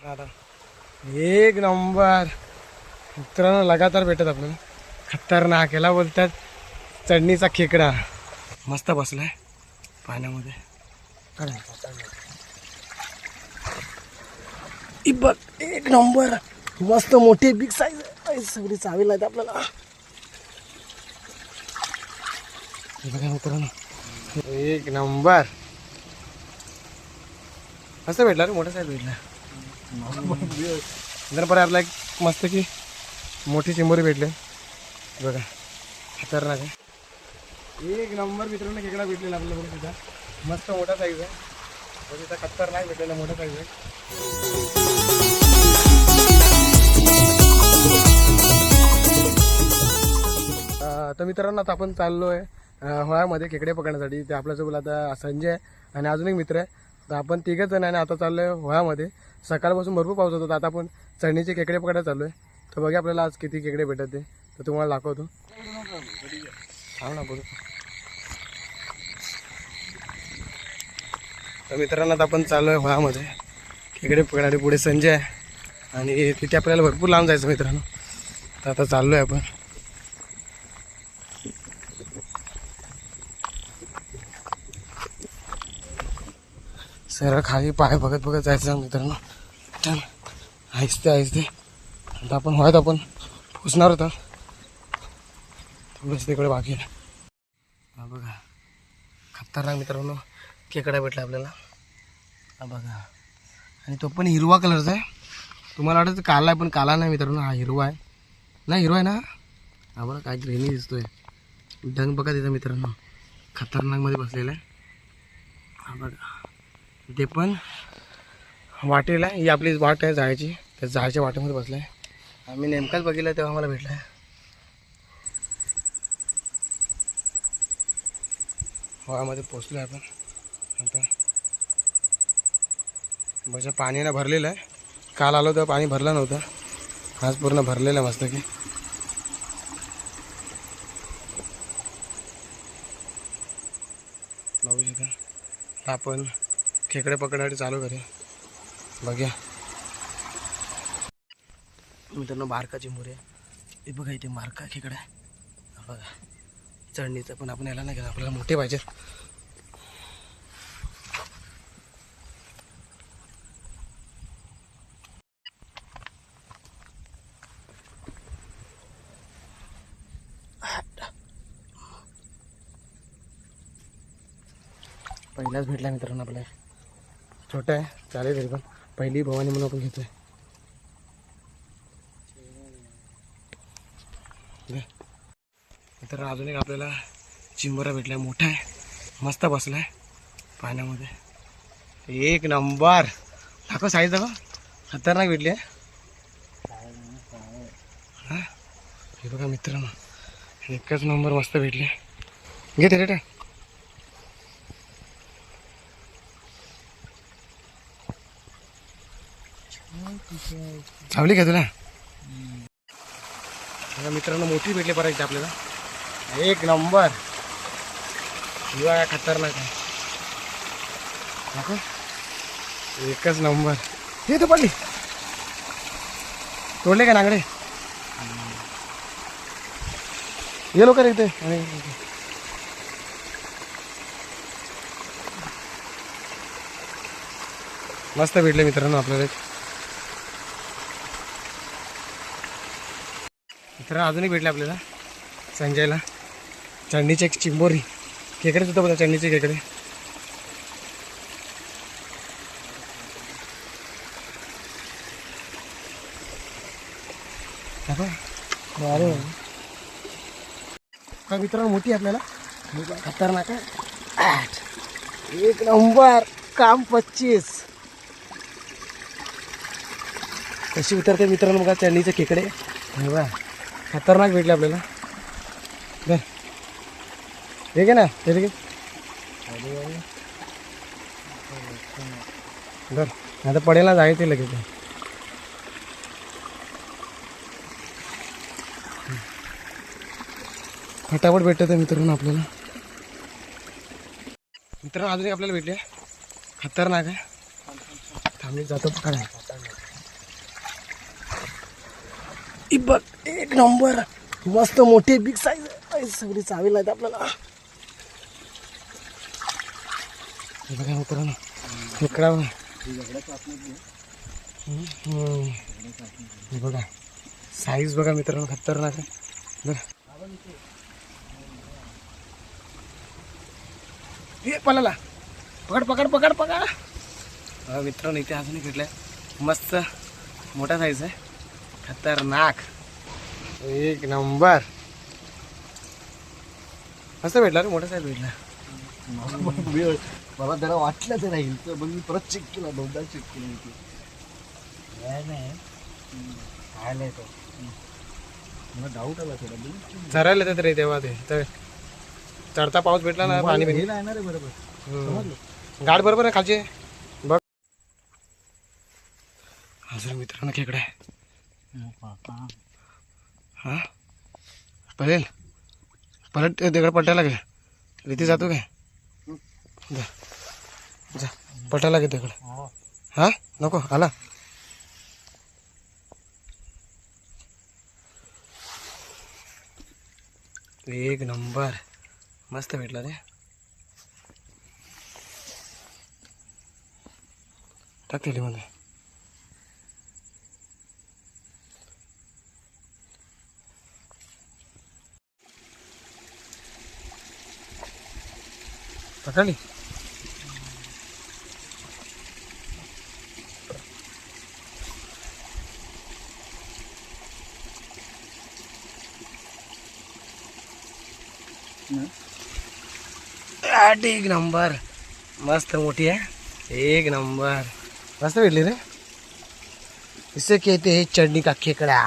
आता एक नंबर मित्रांनो लगातार भेटत आपल्याला. खतरनाक याला बोलतात चढणीचा खेकडा. मस्त बसलाय पाण्यामध्ये. बघ एक नंबर मस्त मोठी बिग साईज सगळी चावी लागते आपल्याला. बघा मित्रांनो एक नंबर मस्त भेटला रे. मोठा साईज भेटला. नंतर परत आपला एक मस्त की मोठी चिंबोरी भेटले. बघा खतरनाक आहे. एक नंबर मित्रांनो खेकडा भेटलेला आपल्याला. बघू तिथं मस्त मोठा साईज आहे. तिथं खतरनाक भेटलेला मोठा साईज आहे. तर मित्रांनो आता आपण चाललो आहे होळ्यामध्ये खेकडे पकडण्यासाठी. ते आपल्यासोबत आता संजय आणि अजून एक मित्र आहे. तर आपण तिघच जण आणि आता चाललो आहे होळ्यामध्ये. सकाळपासून भरपूर पाऊस होता. आता आपण चढणीचे खेकडे पकडायला चाललो आहे. तर बघा आपल्याला आज किती खेकडे भेटत ते तर तुम्हाला दाखवतो. सांग ना बोलू. तर मित्रांनो आता आपण चाललो आहे होळ्यामध्ये खेकडे पकडणारे. पुढे संजय आहे आणि तिथे आपल्याला भरपूर लांब जायचं मित्रांनो. तर आता चाललो आहे आपण. सरळ खाली पाय बघत बघत जायचं मित्रांनो. आहिस्ते आहिस्ते आता आपण होळ्यात आपण पोचणार होता. थोडंच तिकडे बाकी आहे. हा बघा खतरनाक मित्रांनो खेकडा भेटला आपल्याला. हा बघा आणि तो पण हिरवा कलरचा आहे. तुम्हाला वाटतं काला आहे पण काला नाही मित्रांनो. हा हिरवा आहे. नाही हिरवा आहे ना. हा बघा काय ग्रेनी दिसतोय. डंग बघा तिथं मित्रांनो खतरनाकमध्ये बसलेला आहे. हा बघा ते पण वाटेला. ही आपली वाट आहे जायची. त्या जायच्या वाटेमध्ये बसला आहे. आम्ही नेमकाच बघितलं तेव्हा आम्हाला भेटला आहे. होळ्यामध्ये पोचलो आहे आपण. आता बस पाण्यानं भरलेलं आहे. काल आलो तेव्हा पाणी भरलं नव्हतं. आज पूर्ण भरलेलं आहे मस्त की. बघू शकता आपण खेकडे पकडण्यासाठी चालू करूया. बघूया मित्रांनो बारका चिंबोरी आहे. हे बघा इथे मारका खेकडा आहे. बघा चढणीचं पण आपण याला नाही घेणार. आपल्याला मोठे पाहिजे. पहिलाच भेटला मित्रांनो आपल्याला. छोटा आहे चालेल तरी पण पहिली भवानी म्हणून आपण घेतोय. मित्रांनो अजून एक आपल्याला चिंबोरा भेटलाय. मोठा आहे मस्त बसलाय पाण्यामध्ये. एक नंबर दाखव साईज दाखव. खतरनाक भेटली आहे. हा हे बघा मित्रांनो एकच नंबर मस्त भेटले. घे ते रेट. चावली का तुला. मित्रांनो मोठी भेटली परत आपल्याला. एक नंबर शिवाय खतरनाक आहे. एकच नंबर. हे तर पडली. तोडले का नांगडे. ये लोक इथे. मस्त भेटले मित्रांनो आपल्याला. मित्रांनो अजूनही भेटले आपल्याला संजयला. चढणीचे एक चिंबोरी खेकडे सुद्धा बघा. चढणीचे खेकडे. अरे काय मित्रांनो मोठी आपल्याला. खतरनाक आहे. एक नंबर काम 25. कशी उतरते मित्रांनो बघा चढणीचे खेकडे. बघा खतरनाक भेटले आपल्याला. बरं ठीक आहे ना. ठीक आहे बरं आता पडेल ना जायचं लगेच. फटाफट भेटत आहे मित्रांनो आपल्याला. मित्रांनो अजून आपल्याला भेटले खतरनाक आहे. थांबली जातो पकडा. ही बघ एक नंबर मस्त मोठी बिग साईज सगळी चावी लागते आपल्याला. हे बघा मित्रांनो खेकडा बघा. हे बघा साईज बघा मित्रांनो खतरनाक आहे बघा. हे पळाला पकड पकड पकड पकड. मित्रांनो इथे अजूनही भेटलाय मस्त मोठा साईज आहे खतरनाक एक नंबर मस्त भेटला रे मोठा साईज भेटला. मला जरा वाटलं ते राहील तर मग मी परत चेक केला 2दा चेक केलं इथे. नाही तो मला डाऊट आला थोडा चरायला येतात रे तेव्हा ते तर चढता पाऊस भेटला ना पाणी हे भेटलं नाही ना रे बरोबर. गाड बरोबर आहे खालचे बघ. अजून मित्रांनो खेकडा आहे हा पळेल पलट तिकडे पलटायला लागेल रीती जातो काय जा जा पलटायला लागेल तिकडे हा नको आला. एक नंबर मस्त भेटला रे. टाक तेलीमध्ये पकडली. एक नंबर मस्त मोठी आहे एक नंबर मस्त भेटली रे. इसे कहते हैं चढ़नी का खेकड़ा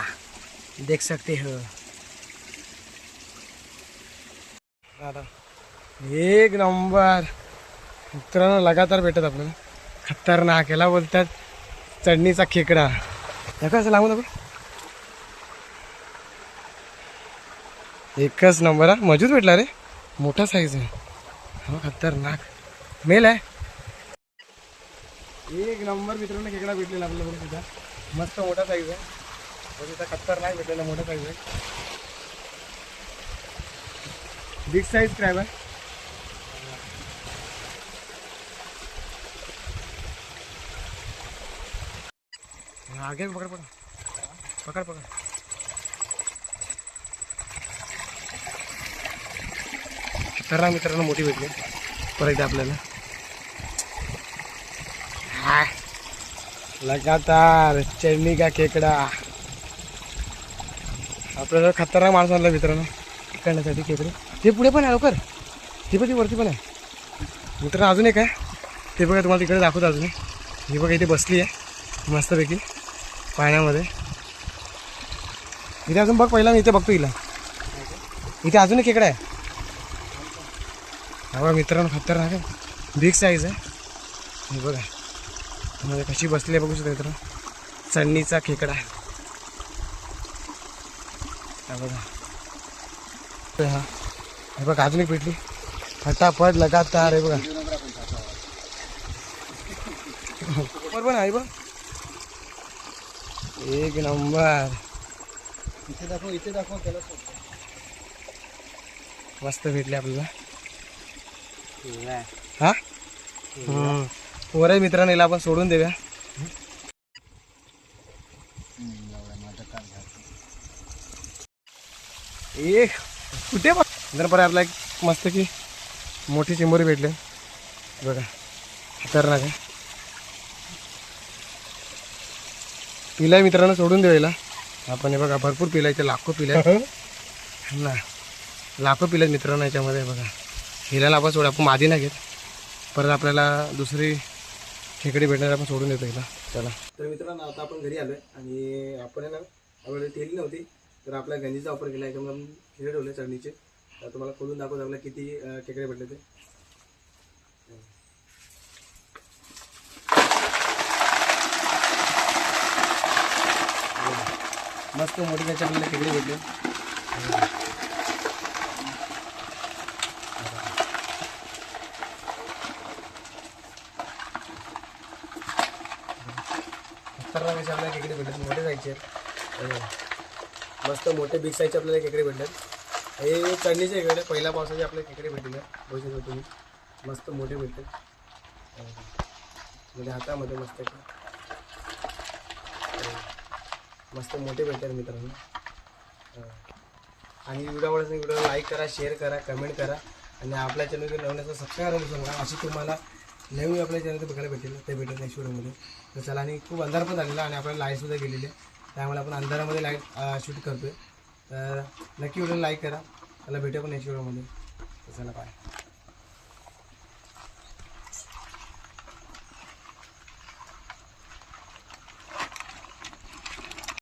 देख सकते हो. एक नंबर मित्रांनो लगातार भेटत आपल्याला खतरनाक याला बोलतात चढणीचा खेकडा. नका असं लागू नको एकच नंबर हा मजूत भेटला रे मोठा साईज आहे हा खतरनाक मेल आहे. एक नंबर मित्रांनो खेकडा भेटलेला आपल्याला सुद्धा मस्त मोठा साईज आहे तिथं खतरनाक भेटलेला मोठा साईज आहे बिग साईज क्रॅब आहे. आगे पकड़ पकड़ पकड़ पकड़ खतरनाक मित्रांनो मोठी भेटली परत एकदा आपल्याला. लगातार चढणी का खेकडा आपल्याला खतरनाक माणूस आणला मित्रांनो करण्यासाठी खेकडे. ते पुढे पण आहे लवकर ते पण ती वरती पण आहे मित्रांनो. अजून एक आहे ते बघा तुम्हाला तिकडे दाखवतो अजून. ही बघा इथे बसली आहे मस्तपैकी पाण्यामध्ये. इथे अजून बघ पहिला मी इथे बघतो हिला इथे अजून एक खेकडा आहे बघा मित्रांनो खतरनाक आहे बिग साईज आहे. हे बघा मध्ये कशी बसली आहे बघू शकता मित्रांनो चढणीचा खेकडा आहे बघा. हा हे बघा अजून एक भेटली फटाफट लगातार आहे बघा बरोबर आहे बघ एक नंबर. इथे दाखव त्याला मस्त भेटले आपल्याला हा पोरं मित्रांनो याला आपण सोडून देऊया. एक कुठे जर परत आपला एक मस्त की मोठी चिंबोरी भेटले बघा खतरनाक आहे. पिलाय मित्रांनो सोडून देऊया आपण. हे बघा भरपूर पिलायचे लाखो पिलाय ना लाखो पिलाय मित्रांनो याच्यामध्ये बघा. हिलाला आपण सोड आपण मादी नाही घेत परत आपल्याला दुसरी खेकडी भेटणार आपण सोडून देतो हिला. चला तर मित्रांनो आता आपण घरी आलोय आणि आपण आहे ना आपल्याला तेली नव्हती तर आपल्या गंजीचा वापर केला एकदम आपण खेकडे ठेवले चढणीचे. तर तुम्हाला खोलून दाखवतो आपल्याला किती खेकडे भेटले ते. मस्त मोठी त्याच्या आपल्याला खेकडे भेटले. खतरनाक आपल्याला खेकडे भेटले मोठे जायचे. मस्त मोठे बिग साईजचे आपल्याला खेकडे भेटतात. हे चढणीचे खेकडे पहिल्या पावसाचे आपल्याला खेकडे भेटले बघू शकता तुम्ही. मस्त मोठे भेटतात म्हणजे हातामध्ये मस्त मस्त मोठे भेटतात मित्रांनो. आणि व्हिडिओ आवडला व्हिडिओ लाईक करा, शेअर करा, कमेंट करा आणि आपल्या चॅनलवर नवीन असं सबस्क्राईब करायला विसरू नका. अशी तुम्हाला नवीन आपल्या चॅनल बघायला भेटेल ते भेटेल नेक्स्ट व्हिडिओमध्ये. तर चला, आणि खूप अंधार पण झालेला आणि आपल्याला लाईटसुद्धा गेलेली आहे, त्यामुळे आपण अंधारामध्ये लाईट शूट करतोय. तर नक्की व्हिडिओ लाईक करा. त्याला भेटू पण नेक्स्ट व्हिडिओमध्ये. तर चला बाय.